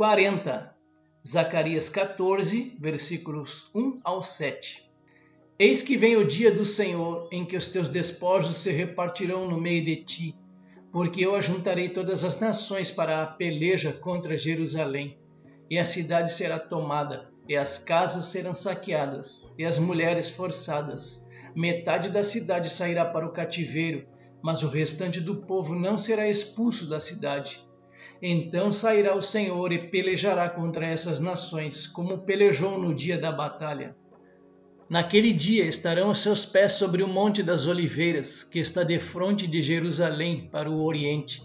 40. Zacarias 14, versículos 1 ao 7. Eis que vem o dia do Senhor, em que os teus despojos se repartirão no meio de ti, porque eu ajuntarei todas as nações para a peleja contra Jerusalém, e a cidade será tomada, e as casas serão saqueadas, e as mulheres forçadas. Metade da cidade sairá para o cativeiro, mas o restante do povo não será expulso da cidade. Então sairá o Senhor e pelejará contra essas nações, como pelejou no dia da batalha. Naquele dia estarão os seus pés sobre o Monte das Oliveiras, que está defronte de Jerusalém, para o oriente.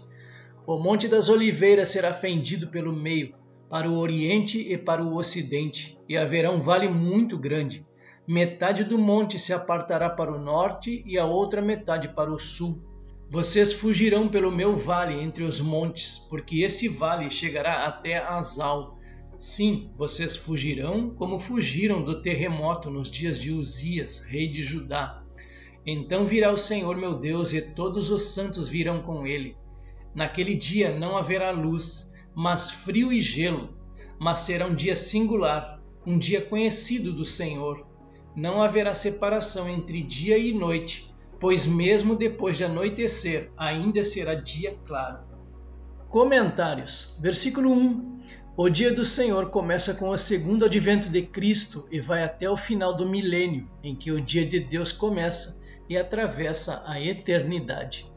O Monte das Oliveiras será fendido pelo meio, para o oriente e para o ocidente, e haverá um vale muito grande. Metade do monte se apartará para o norte e a outra metade para o sul. Vocês fugirão pelo meu vale entre os montes, porque esse vale chegará até Azal. Sim, vocês fugirão como fugiram do terremoto nos dias de Uzias, rei de Judá. Então virá o Senhor meu Deus e todos os santos virão com ele. Naquele dia não haverá luz, mas frio e gelo. Mas será um dia singular, um dia conhecido do Senhor. Não haverá separação entre dia e noite, pois mesmo depois de anoitecer, ainda será dia claro. Comentários. Versículo 1. O dia do Senhor começa com o segundo advento de Cristo e vai até o final do milênio, em que o dia de Deus começa e atravessa a eternidade.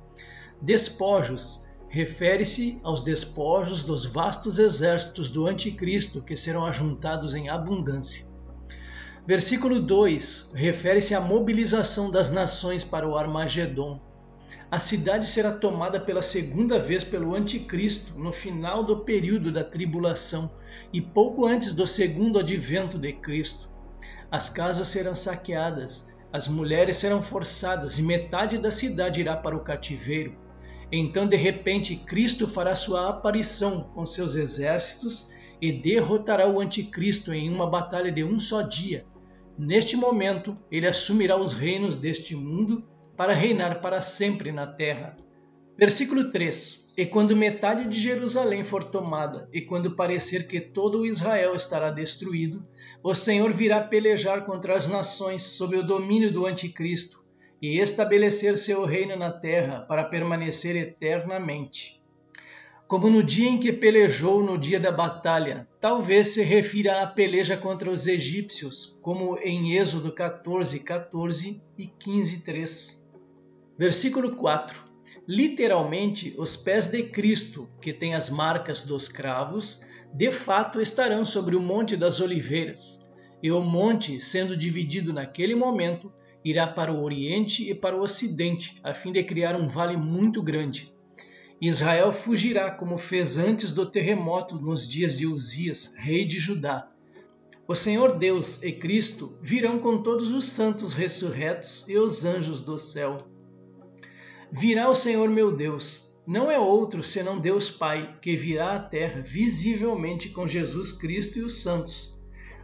Despojos. Refere-se aos despojos dos vastos exércitos do Anticristo que serão ajuntados em abundância. Versículo 2 refere-se à mobilização das nações para o Armagedon. A cidade será tomada pela segunda vez pelo Anticristo no final do período da tribulação e pouco antes do segundo advento de Cristo. As casas serão saqueadas, as mulheres serão forçadas e metade da cidade irá para o cativeiro. Então, de repente, Cristo fará sua aparição com seus exércitos e derrotará o Anticristo em uma batalha de um só dia. Neste momento, ele assumirá os reinos deste mundo para reinar para sempre na terra. Versículo 3. E quando metade de Jerusalém for tomada, e quando parecer que todo o Israel estará destruído, o Senhor virá pelejar contra as nações sob o domínio do Anticristo, e estabelecer seu reino na terra para permanecer eternamente. Como no dia em que pelejou no dia da batalha, talvez se refira à peleja contra os egípcios, como em Êxodo 14:14 e 15:3. Versículo 4. Literalmente, os pés de Cristo, que têm as marcas dos cravos, de fato estarão sobre o Monte das Oliveiras, e o monte, sendo dividido naquele momento, irá para o oriente e para o ocidente, a fim de criar um vale muito grande. Israel fugirá como fez antes do terremoto nos dias de Uzias, rei de Judá. O Senhor Deus e Cristo virão com todos os santos ressurretos e os anjos do céu. Virá o Senhor meu Deus, não é outro senão Deus Pai, que virá à terra visivelmente com Jesus Cristo e os santos.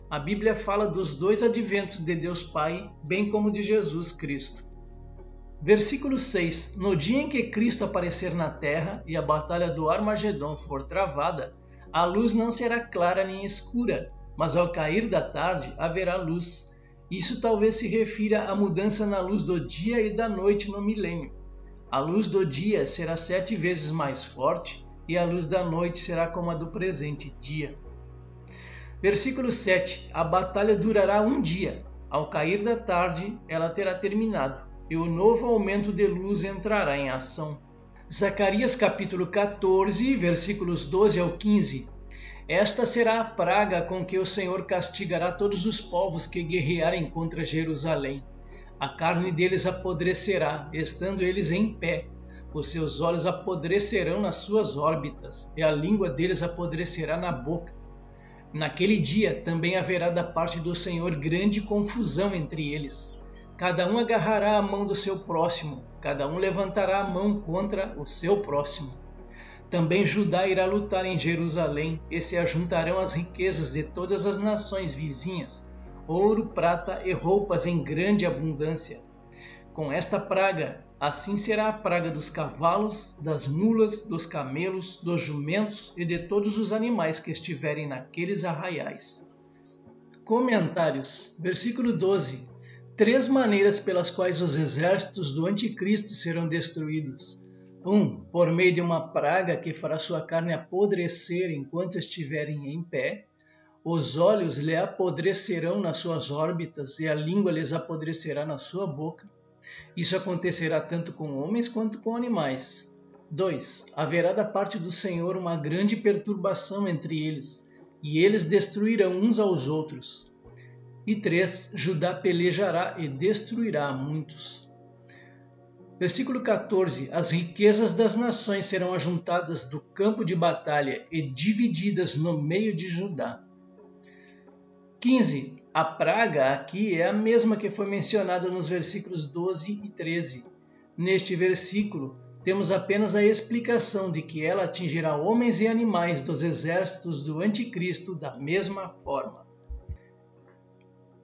A Bíblia fala dos dois adventos de Deus Pai, bem como de Jesus Cristo. Versículo 6. No dia em que Cristo aparecer na terra e a batalha do Armagedon for travada, a luz não será clara nem escura, mas ao cair da tarde haverá luz. Isso talvez se refira à mudança na luz do dia e da noite no milênio. A luz do dia será 7 vezes mais forte e a luz da noite será como a do presente dia. Versículo 7. A batalha durará um dia. Ao cair da tarde, ela terá terminado, e o novo aumento de luz entrará em ação. Zacarias capítulo 14, versículos 12 ao 15. Esta será a praga com que o Senhor castigará todos os povos que guerrearem contra Jerusalém. A carne deles apodrecerá, estando eles em pé. Os seus olhos apodrecerão nas suas órbitas, e a língua deles apodrecerá na boca. Naquele dia também haverá da parte do Senhor grande confusão entre eles. Cada um agarrará a mão do seu próximo, cada um levantará a mão contra o seu próximo. Também Judá irá lutar em Jerusalém, e se ajuntarão as riquezas de todas as nações vizinhas, ouro, prata e roupas em grande abundância. Com esta praga, Assim será a praga dos cavalos, das mulas, dos camelos, dos jumentos e de todos os animais que estiverem naqueles arraiais. Comentários. Versículo 12. 3 maneiras pelas quais os exércitos do anticristo serão destruídos. 1. Por meio de uma praga que fará sua carne apodrecer enquanto estiverem em pé. Os olhos lhe apodrecerão nas suas órbitas e a língua lhes apodrecerá na sua boca. Isso acontecerá tanto com homens quanto com animais. 2. Haverá da parte do Senhor uma grande perturbação entre eles, e eles destruirão uns aos outros. E 3. Judá pelejará e destruirá muitos. Versículo 14. As riquezas das nações serão ajuntadas do campo de batalha e divididas no meio de Judá. 15. A praga aqui é a mesma que foi mencionada nos versículos 12 e 13. Neste versículo, temos apenas a explicação de que ela atingirá homens e animais dos exércitos do anticristo da mesma forma.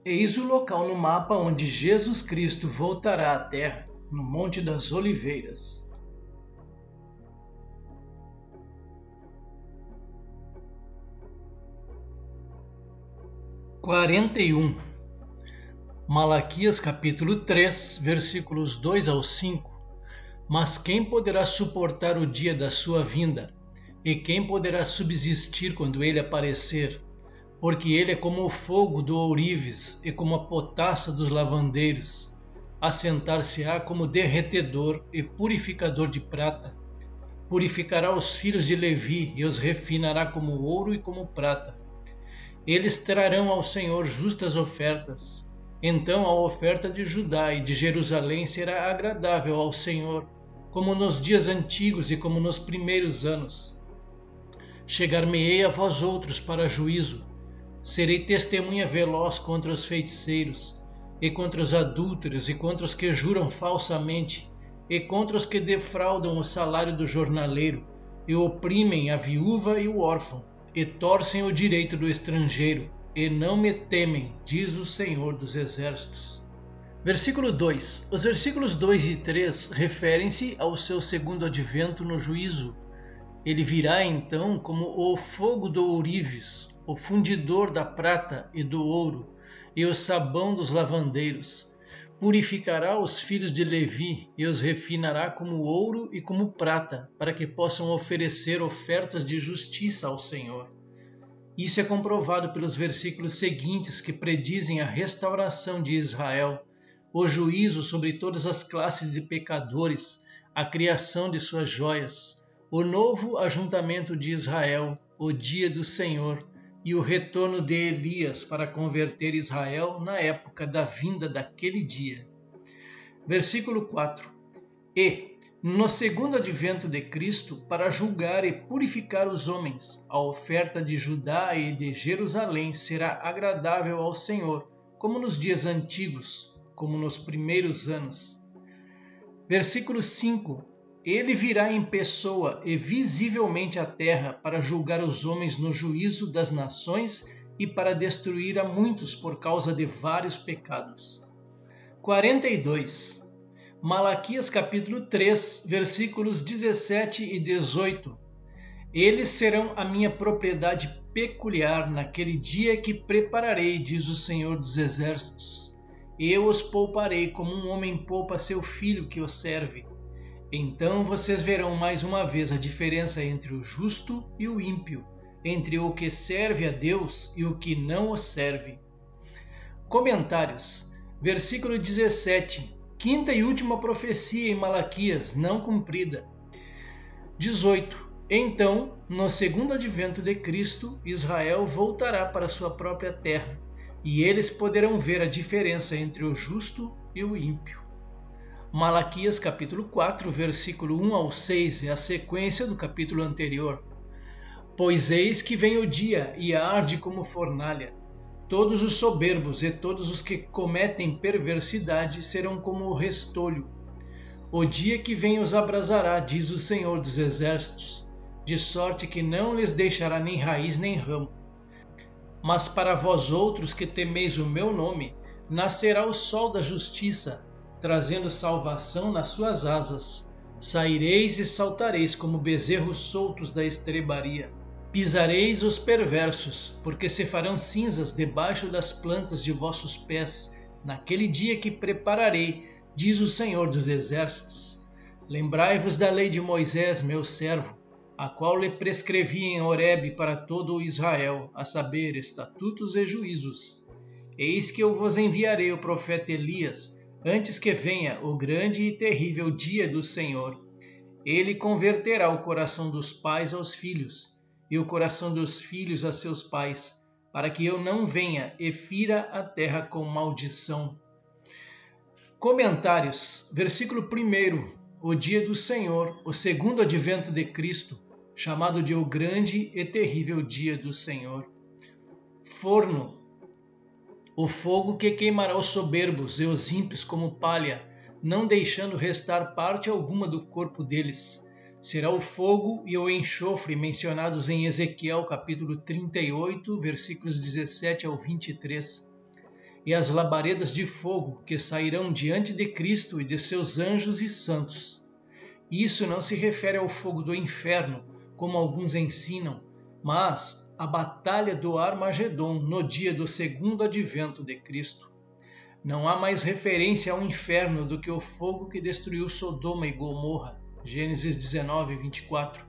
Eis o local no mapa onde Jesus Cristo voltará à terra, no Monte das Oliveiras. Malaquias capítulo 3, versículos 2 ao 5. Mas quem poderá suportar o dia da sua vinda? E quem poderá subsistir quando ele aparecer? Porque ele é como o fogo do ourives e como a potassa dos lavandeiros. Assentar-se-á como derretedor e purificador de prata. Purificará os filhos de Levi e os refinará como ouro e como prata. Eles trarão ao Senhor justas ofertas. Então a oferta de Judá e de Jerusalém será agradável ao Senhor, como nos dias antigos e como nos primeiros anos. Chegar-me-ei a vós outros para juízo. Serei testemunha veloz contra os feiticeiros, e contra os adúlteros, e contra os que juram falsamente, e contra os que defraudam o salário do jornaleiro, e oprimem a viúva e o órfão, e torcem o direito do estrangeiro, e não me temem, diz o Senhor dos Exércitos. Versículo 2. Os versículos 2 e 3 referem-se ao seu segundo advento no juízo. Ele virá então como o fogo do ourives, o fundidor da prata e do ouro, e o sabão dos lavandeiros. Purificará os filhos de Levi e os refinará como ouro e como prata, para que possam oferecer ofertas de justiça ao Senhor. Isso é comprovado pelos versículos seguintes que predizem a restauração de Israel, o juízo sobre todas as classes de pecadores, a criação de suas joias, o novo ajuntamento de Israel, o dia do Senhor e o retorno de Elias para converter Israel na época da vinda daquele dia. Versículo 4. E, no segundo advento de Cristo, para julgar e purificar os homens, a oferta de Judá e de Jerusalém será agradável ao Senhor, como nos dias antigos, como nos primeiros anos. Versículo 5. Ele virá em pessoa e visivelmente à terra para julgar os homens no juízo das nações e para destruir a muitos por causa de vários pecados. 42. Malaquias capítulo 3, versículos 17 e 18. Eles serão a minha propriedade peculiar naquele dia que prepararei, diz o Senhor dos Exércitos. Eu os pouparei como um homem poupa seu filho que o serve. Então vocês verão mais uma vez a diferença entre o justo e o ímpio, entre o que serve a Deus e o que não o serve. Comentários. Versículo 17. Quinta e última profecia em Malaquias, não cumprida. 18. Então, no segundo advento de Cristo, Israel voltará para sua própria terra, e eles poderão ver a diferença entre o justo e o ímpio. Malaquias capítulo 4, versículo 1 ao 6 é a sequência do capítulo anterior. Pois eis que vem o dia e arde como fornalha. Todos os soberbos e todos os que cometem perversidade serão como o restolho. O dia que vem os abrasará, diz o Senhor dos Exércitos, de sorte que não lhes deixará nem raiz nem ramo. Mas para vós outros que temeis o meu nome, nascerá o sol da justiça, trazendo salvação nas suas asas. Saireis e saltareis como bezerros soltos da estrebaria. Pisareis os perversos, porque se farão cinzas debaixo das plantas de vossos pés, naquele dia que prepararei, diz o Senhor dos Exércitos. Lembrai-vos da lei de Moisés, meu servo, a qual lhe prescrevi em Horebe para todo o Israel, a saber, estatutos e juízos. Eis que eu vos enviarei o profeta Elias, antes que venha o grande e terrível dia do Senhor. Ele converterá o coração dos pais aos filhos, e o coração dos filhos a seus pais, para que eu não venha e fira a terra com maldição. Comentários. Versículo 1. O dia do Senhor, o segundo advento de Cristo, chamado de o grande e terrível dia do Senhor. Forno. O fogo que queimará os soberbos e os ímpios como palha, não deixando restar parte alguma do corpo deles. Será o fogo e o enxofre mencionados em Ezequiel capítulo 38, versículos 17 ao 23. E as labaredas de fogo que sairão diante de Cristo e de seus anjos e santos. Isso não se refere ao fogo do inferno, como alguns ensinam, mas à batalha do Armagedon no dia do segundo advento de Cristo. Não há mais referência ao inferno do que o fogo que destruiu Sodoma e Gomorra, Gênesis 19, 24,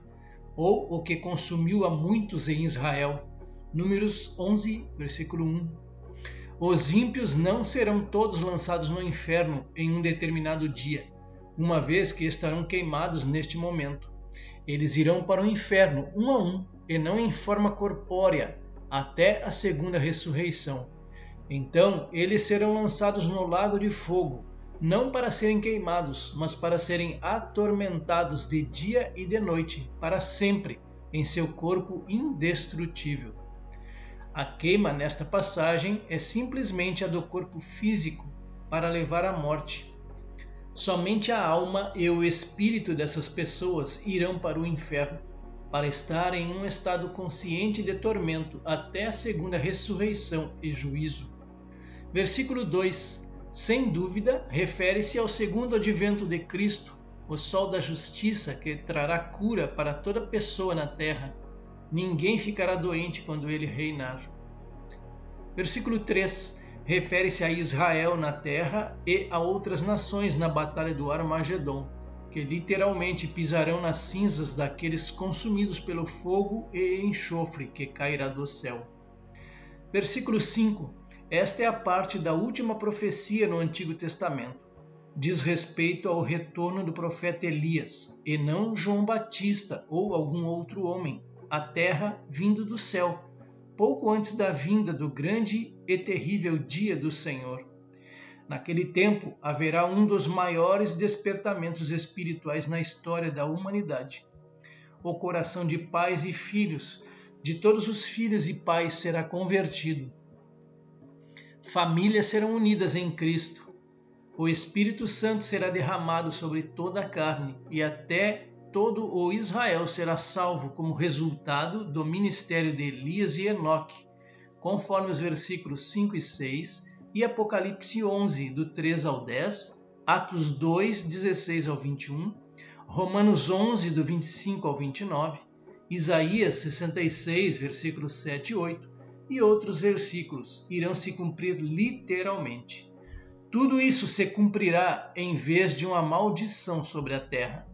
ou o que consumiu a muitos em Israel, Números 11, versículo 1. Os ímpios não serão todos lançados no inferno em um determinado dia, uma vez que estarão queimados neste momento. Eles irão para o inferno um a um, e não em forma corpórea, até a segunda ressurreição. Então eles serão lançados no lago de fogo, não para serem queimados, mas para serem atormentados de dia e de noite, para sempre, em seu corpo indestrutível. A queima nesta passagem é simplesmente a do corpo físico, para levar à morte. Somente a alma e o espírito dessas pessoas irão para o inferno, para estar em um estado consciente de tormento até a segunda ressurreição e juízo. Versículo 2. Sem dúvida, refere-se ao segundo advento de Cristo, o sol da justiça que trará cura para toda pessoa na terra. Ninguém ficará doente quando ele reinar. Versículo 3. Refere-se a Israel na terra e a outras nações na batalha do Armagedon, que literalmente pisarão nas cinzas daqueles consumidos pelo fogo e enxofre que cairá do céu. Versículo 5. Esta é a parte da última profecia no Antigo Testamento. Diz respeito ao retorno do profeta Elias, e não João Batista ou algum outro homem, à terra vindo do céu, pouco antes da vinda do grande e terrível dia do Senhor. Naquele tempo haverá um dos maiores despertamentos espirituais na história da humanidade. O coração de pais e filhos, de todos os filhos e pais, será convertido. Famílias serão unidas em Cristo. O Espírito Santo será derramado sobre toda a carne e até todo o Israel será salvo como resultado do ministério de Elias e Enoque, conforme os versículos 5 e 6 e Apocalipse 11, do 3 ao 10, Atos 2, 16 ao 21, Romanos 11, do 25 ao 29, Isaías 66, versículos 7 e 8, e outros versículos irão se cumprir literalmente. Tudo isso se cumprirá em vez de uma maldição sobre a terra.